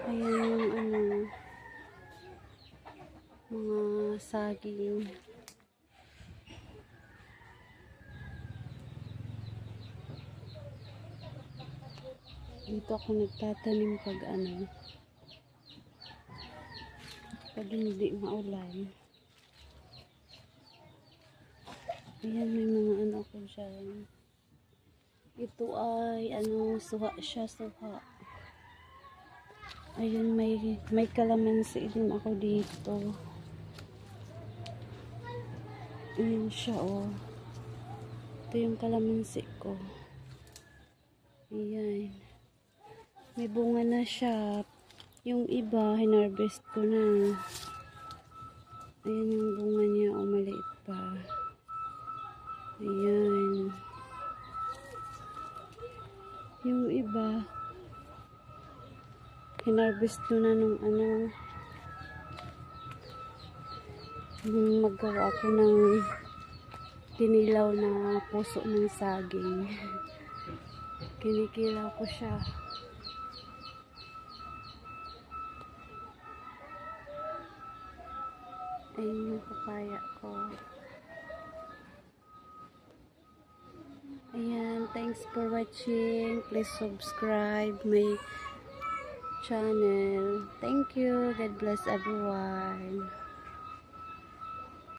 Ayan yung mga saging. Dito ako nagtatanim pag pag hindi maulan. Ayan, may mga ko dyan. Ito ay suha siya, suha. Ayun, may kalamansi din ako dito. Ayan siya, oh. Ito yung kalamansi ko. Ayan. May bunga na siya. Yung iba, hinarvest ko na. Ayan yung bunga niya, oh, maliit pa. Ayan. Yung iba, hinarvest ko na nung maggawa ako ng kinilaw na puso ng saging. Kinikilaw ko siya. Ayun yung papaya ko. Ayan, thanks for watching. Please subscribe my channel. Thank you. God bless everyone.